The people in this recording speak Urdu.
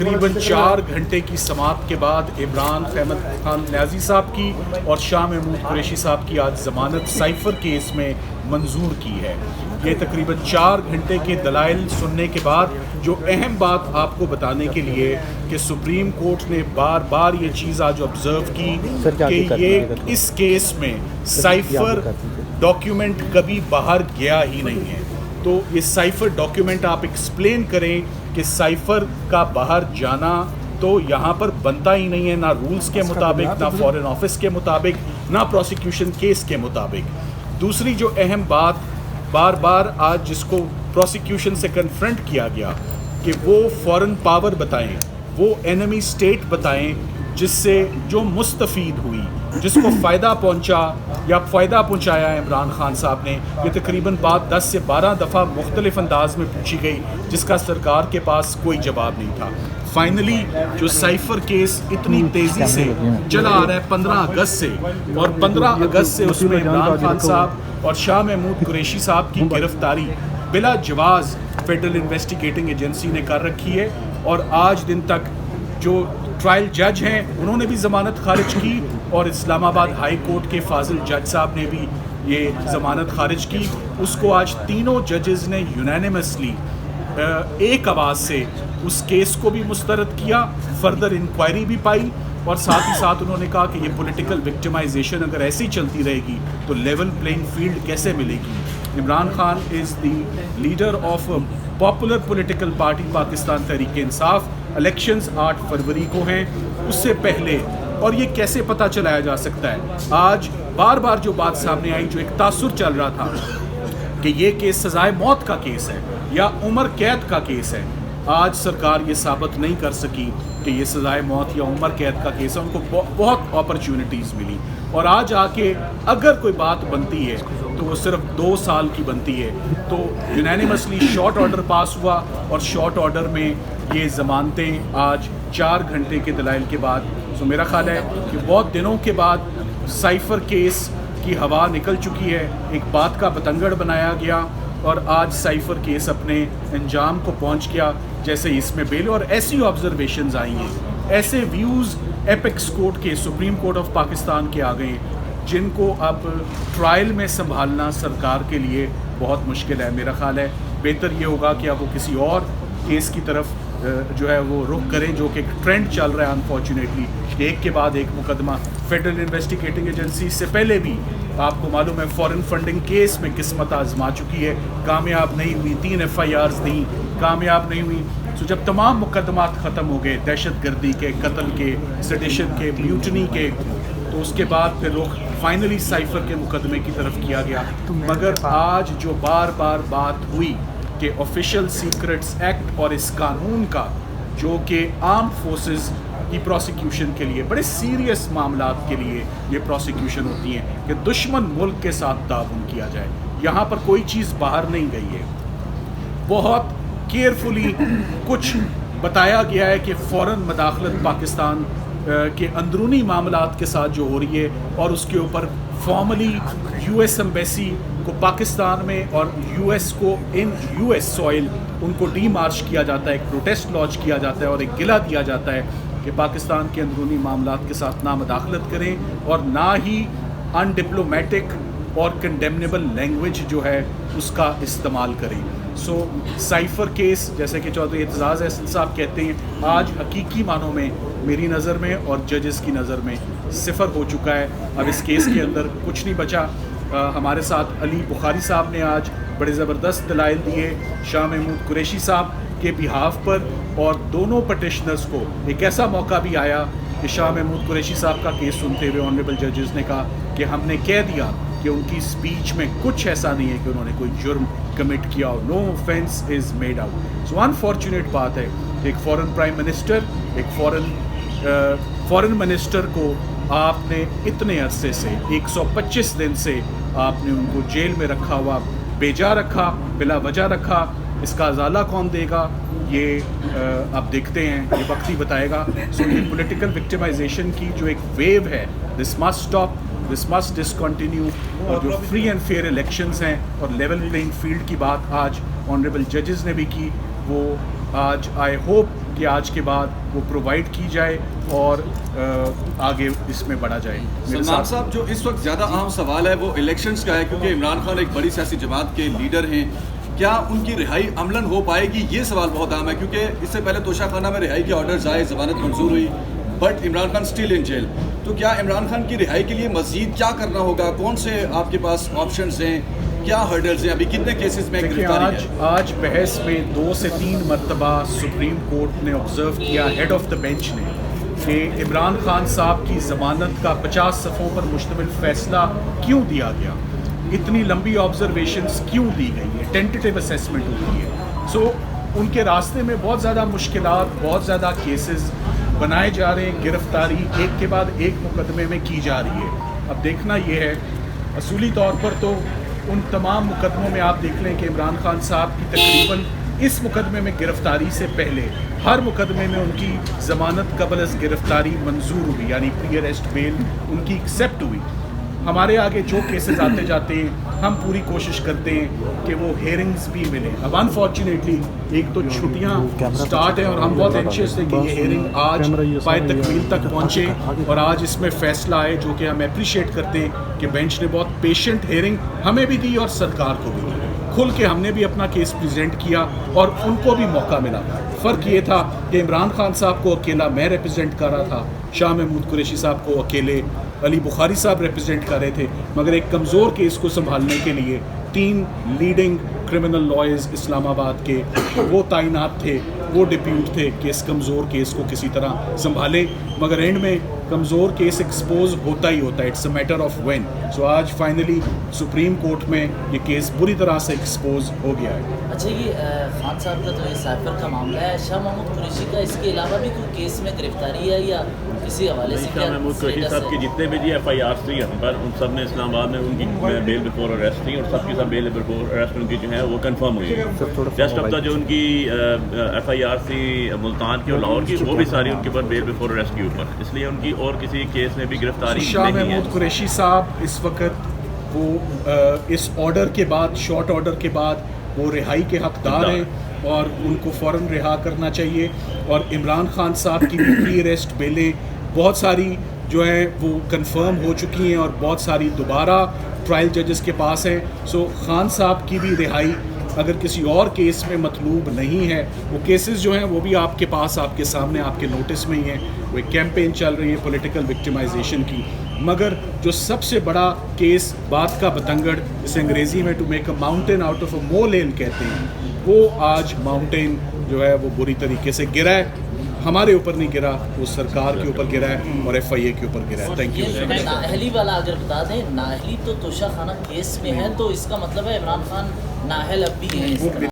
تقریباً 4 گھنٹے کی سماعت کے بعد عمران احمد خان نیازی صاحب کی اور شاہ محمود قریشی صاحب کی آج ضمانت سائفر کیس میں منظور کی ہے۔ یہ تقریباً 4 گھنٹے کے دلائل سننے کے بعد جو اہم بات آپ کو بتانے کے لیے کہ سپریم کورٹ نے بار بار یہ چیز آج آبزرو کی کہ یہ اس کیس میں سائفر ڈاکیومنٹ کبھی باہر گیا ہی نہیں ہے۔ تو یہ سائفر ڈاکیومنٹ آپ ایکسپلین کریں کہ سائفر کا باہر جانا تو یہاں پر بنتا ہی نہیں ہے، نہ رولز کے مطابق، نہ فارن آفس کے مطابق، نہ پروسیکیوشن کیس کے مطابق۔ دوسری جو اہم بات بار بار آج جس کو پروسیکیوشن سے کنفرنٹ کیا گیا کہ وہ فارن پاور بتائیں، وہ اینمی اسٹیٹ بتائیں جس سے جو مستفید ہوئی، جس کو فائدہ پہنچا یا فائدہ پہنچایا عمران خان صاحب نے۔ یہ تقریباً بات 10 سے 12 دفعہ مختلف انداز میں پوچھی گئی جس کا سرکار کے پاس کوئی جواب نہیں تھا۔ فائنلی جو سائفر کیس اتنی تیزی سے چلا آ رہا ہے 15 اگست سے، اور 15 اگست سے اس میں عمران خان صاحب اور شاہ محمود قریشی صاحب کی گرفتاری بلا جواز فیڈرل انویسٹیگیٹنگ ایجنسی نے کر رکھی ہے، اور آج دن تک جو ٹرائل جج ہیں انہوں نے بھی ضمانت خارج کی، اور اسلام آباد ہائی کورٹ کے فاضل جج صاحب نے بھی یہ ضمانت خارج کی۔ اس کو آج تینوں ججز نے یونینیمسلی ایک آواز سے اس کیس کو بھی مسترد کیا، فردر انکوائری بھی پائی، اور ساتھ ہی ساتھ انہوں نے کہا کہ یہ پولیٹیکل وکٹمائزیشن اگر ایسی چلتی رہے گی تو لیول پلینگ فیلڈ کیسے ملے گی۔ Imran Khan is the leader of popular political party Pakistan Tehreek Insaf. Elections 8 فروری کو ہیں، اس سے پہلے، اور یہ کیسے پتہ چلایا جا سکتا ہے؟ آج بار بار جو بات سامنے آئی، جو ایک تاثر چل رہا تھا کہ یہ کیس سزائے موت کا کیس ہے یا عمر قید کا کیس ہے، آج سرکار یہ ثابت نہیں کر سکی کہ یہ سزائے موت یا عمر قید کا کیس ہے۔ ان کو بہت اپرچونٹیز ملی، اور آج آ کے اگر کوئی بات بنتی ہے تو وہ صرف 2 سال کی بنتی ہے۔ تو یونینیمسلی شارٹ آرڈر پاس ہوا، اور شارٹ آرڈر میں یہ ضمانتیں آج 4 گھنٹے کے دلائل کے بعد، تو میرا خیال ہے کہ بہت دنوں کے بعد سائفر کیس کی ہوا نکل چکی ہے، ایک بات کا بتنگڑ بنایا گیا، اور آج سائفر کیس اپنے انجام کو پہنچ گیا جیسے اس میں بیل، اور ایسی آبزرویشنز آئی ہیں، ایسے ویوز ایپیکس کورٹ کے، سپریم کورٹ آف پاکستان کے آ گئے جن کو اب ٹرائل میں سنبھالنا سرکار کے لیے بہت مشکل ہے۔ میرا خیال ہے بہتر یہ ہوگا کہ اب وہ کسی اور کیس کی طرف جو ہے وہ رخ کریں، جو کہ ایک ٹرینڈ چل رہا ہے انفارچونیٹلی کہ ایک کے بعد ایک مقدمہ۔ فیڈرل انویسٹیگیٹنگ ایجنسی سے پہلے بھی آپ کو معلوم ہے فارن فنڈنگ کیس میں قسمت آزما چکی ہے، کامیاب نہیں ہوئی، 3 FIRs دیں، کامیاب نہیں ہوئی۔ تو جب تمام مقدمات ختم ہو گئے، دہشت گردی کے، قتل کے، سیڈیشن کے، میوٹنی کے، تو اس کے بعد پھر رخ فائنلی سائفر کے مقدمے کی طرف کیا گیا۔ مگر آج جو بار بار بات ہوئی کہ آفیشیل سیکرٹس ایکٹ اور اس قانون کا، جو کہ آرمڈ فورسز کی پروسیکیوشن کے لیے، بڑے سیریس معاملات کے لیے یہ پروسیکیوشن ہوتی ہیں کہ دشمن ملک کے ساتھ تعاون کیا جائے، یہاں پر کوئی چیز باہر نہیں گئی ہے۔ بہت کیئرفلی کچھ بتایا گیا ہے کہ فوراً مداخلت پاکستان کے اندرونی معاملات کے ساتھ جو ہو رہی ہے، اور اس کے اوپر فارملی US ایمبیسی کو پاکستان میں اور US کو US سوئل ان کو ڈی مارچ کیا جاتا ہے، ایک پروٹیسٹ لانچ کیا جاتا ہے، اور ایک گلہ دیا جاتا ہے کہ پاکستان کے اندرونی معاملات کے ساتھ نہ مداخلت کریں، اور نہ ہی ان ڈپلومیٹک اور کنڈیمنیبل لینگویج جو ہے اس کا استعمال کریں۔ سو سائفر کیس، جیسے کہ چودھری اعتزاز احسن صاحب کہتے ہیں، آج حقیقی معنوں میں میری نظر میں اور ججز کی نظر میں صفر ہو چکا ہے۔ اب اس کیس کے اندر کچھ نہیں بچا۔ ہمارے ساتھ علی بخاری صاحب نے آج بڑے زبردست دلائل دیے شاہ محمود قریشی صاحب کے بہاف پر، اور دونوں پٹیشنرز کو ایک ایسا موقع بھی آیا کہ شاہ محمود قریشی صاحب کا کیس سنتے ہوئے آنریبل ججز نے کہا کہ ہم نے کہہ دیا کہ ان کی سپیچ میں کچھ ایسا نہیں ہے کہ انہوں نے کوئی جرم کمٹ کیا ہو، no offence is made out. So unfortunate بات ہے کہ ایک فورن پرائم منسٹر، ایک فورن منسٹر کو آپ نے اتنے عرصے سے 125 دن سے آپ نے ان کو جیل میں رکھا ہوا، بیجا رکھا، بلا وجہ رکھا۔ اس کا ازالہ کون دے گا یہ آپ دیکھتے ہیں، یہ وقت ہی بتائے گا۔ سو یہ پولیٹیکل وکٹمائزیشن کی جو ایک ویو ہے، this must stop, this must discontinue, اور جو فری اینڈ فیئر الیکشنز ہیں اور لیول پلینگ فیلڈ کی بات آج آنریبل ججز نے بھی کی، وہ آج آئی ہوپ کہ آج کے بعد وہ پرووائڈ کی جائے اور آگے اس میں بڑھا جائے. سلمان صاحب، جو اس وقت زیادہ اہم سوال ہے وہ الیکشنز کا ہے، کیونکہ عمران خان ایک بڑی سیاسی جماعت کے لیڈر ہیں. کیا ان کی رہائی عملاً ہو پائے گی؟ یہ سوال بہت اہم ہے، کیونکہ اس سے پہلے توشہ خانہ میں رہائی کے آرڈرز آئے، ضمانت منظور ہوئی، but Imran Khan still in jail. تو کیا عمران خان کی رہائی کے لیے مزید کیا کرنا ہوگا؟ کون سے آپ کے پاس آپشنز ہیں؟ کیا ہرڈلز ہیں؟ ابھی کتنے کیسز میں گرفتاری ہے؟ آج بحث میں 2 سے 3 مرتبہ سپریم کورٹ نے آبزرو کیا، ہیڈ آف دا بینچ نے، کہ عمران خان صاحب کی ضمانت کا 50 صفحوں پر مشتمل فیصلہ کیوں دیا گیا، اتنی لمبی آبزرویشنز کیوں دی گئی ہے، ٹینٹیٹیو اسیسمنٹ ہوتی ہے. سو ان کے راستے میں بہت زیادہ مشکلات، بہت زیادہ کیسز بنائے جا رہے ہیں، گرفتاری ایک کے بعد ایک مقدمے میں کی جا رہی ہے. اب دیکھنا یہ ہے، اصولی طور پر تو ان تمام مقدموں میں آپ دیکھ لیں کہ عمران خان صاحب کی تقریباً اس مقدمے میں گرفتاری سے پہلے ہر مقدمے میں ان کی ضمانت قبل از گرفتاری منظور ہوئی، یعنی پری اریسٹ بیل ان کی ایکسیپٹ ہوئی. ہمارے آگے جو کیسز آتے جاتے ہیں ہم پوری کوشش کرتے ہیں کہ وہ ہیئرنگز بھی ملیں. اب انفارچونیٹلی ایک تو چھٹیاں سٹارٹ ہیں اور ہم بہت اینشیس ہیں کہ یہ ہیئرنگ آج پائے تکمیل تک پہنچے اور آج اس میں فیصلہ آئے، جو کہ ہم اپریشیٹ کرتے ہیں کہ بینچ نے بہت پیشنٹ ہیئرنگ ہمیں بھی دی اور سرکار کو بھی دی. کھل کے ہم نے بھی اپنا کیس پریزنٹ کیا اور ان کو بھی موقع ملا. فرق یہ تھا کہ عمران خان صاحب کو اکیلا میں ریپرزینٹ کر رہا تھا، شاہ محمود قریشی صاحب کو اکیلے علی بخاری صاحب ریپرزینٹ کر رہے تھے، مگر ایک کمزور کیس کو سنبھالنے کے لیے 3 لیڈنگ کرمنل لائرز اسلام آباد کے وہ تعینات تھے، وہ ڈپیوٹ تھے کہ اس کمزور کیس کو کسی طرح سنبھالیں. مگر اینڈ میں کمزور کیس ایکسپوز ہوتا ہی ہوتا ہے، it's a matter of when. So آج فائنلی سپریم کورٹ میں یہ کیس بری طرح سے ایکسپوز ہو گیا ہے. اچھا، یہ خان صاحب کا تو یہ سائفر کا معاملہ ہے، شاہ محمود قریشی کا اس کے علاوہ بھی کوئی کیس میں گرفتاری ہے یا کسی حوالے سے؟ شاہ محمود قریشی صاحب کی جتنے بھی FIR تھی ہم پر، ان سب میں اسلام آباد میں ان کی بیل بیفور اریسٹ تھی، اور سب کی سب بیل بیفور اریسٹ ان کی جو ہے وہ کنفرم ہوئی ہے. جسٹ اب تک جو ان کی FIR تھی ملتان کی اور لاہور کی، وہ بھی ساری ان کے اوپر بیل بیفور اریسٹ کے اوپر، اس لیے ان کی اور کسی کیس میں بھی گرفتاری شاہ نہیں ہے. محمود قریشی صاحب اس وقت وہ اس آرڈر کے بعد، شارٹ آرڈر کے بعد وہ رہائی کے حقدار ہیں اور ان کو فوراً رہا کرنا چاہیے. اور عمران خان صاحب کی پری اریسٹ بیلیں بہت ساری جو ہیں وہ کنفرم ہو چکی ہیں اور بہت ساری دوبارہ ٹرائل ججز کے پاس ہیں. سو خان صاحب کی بھی رہائی اگر کسی اور کیس میں مطلوب نہیں ہے، وہ کیسز جو ہیں وہ بھی آپ کے پاس، آپ کے سامنے، آپ کے نوٹس میں ہی ہیں. وہ ایک کیمپین چل رہی ہے پولیٹیکل وکٹمائزیشن کی، مگر جو سب سے بڑا کیس بات کا بتنگڑ، جسے انگریزی میں to make a mountain out of a molehill کہتے ہیں، وہ آج ماؤنٹین جو ہے وہ بری طریقے سے گرا ہے. ہمارے اوپر نہیں گرا، وہ سرکار کے اوپر گرا ہے اور FIA کے اوپر گرا ہے. Thank you. نااہلی والا اگر بتا دیں، نااہلی تو توشہ خانہ کیس میں ہے، تو اس کا مطلب ہے عمران خان نااہل اب بھی ہے.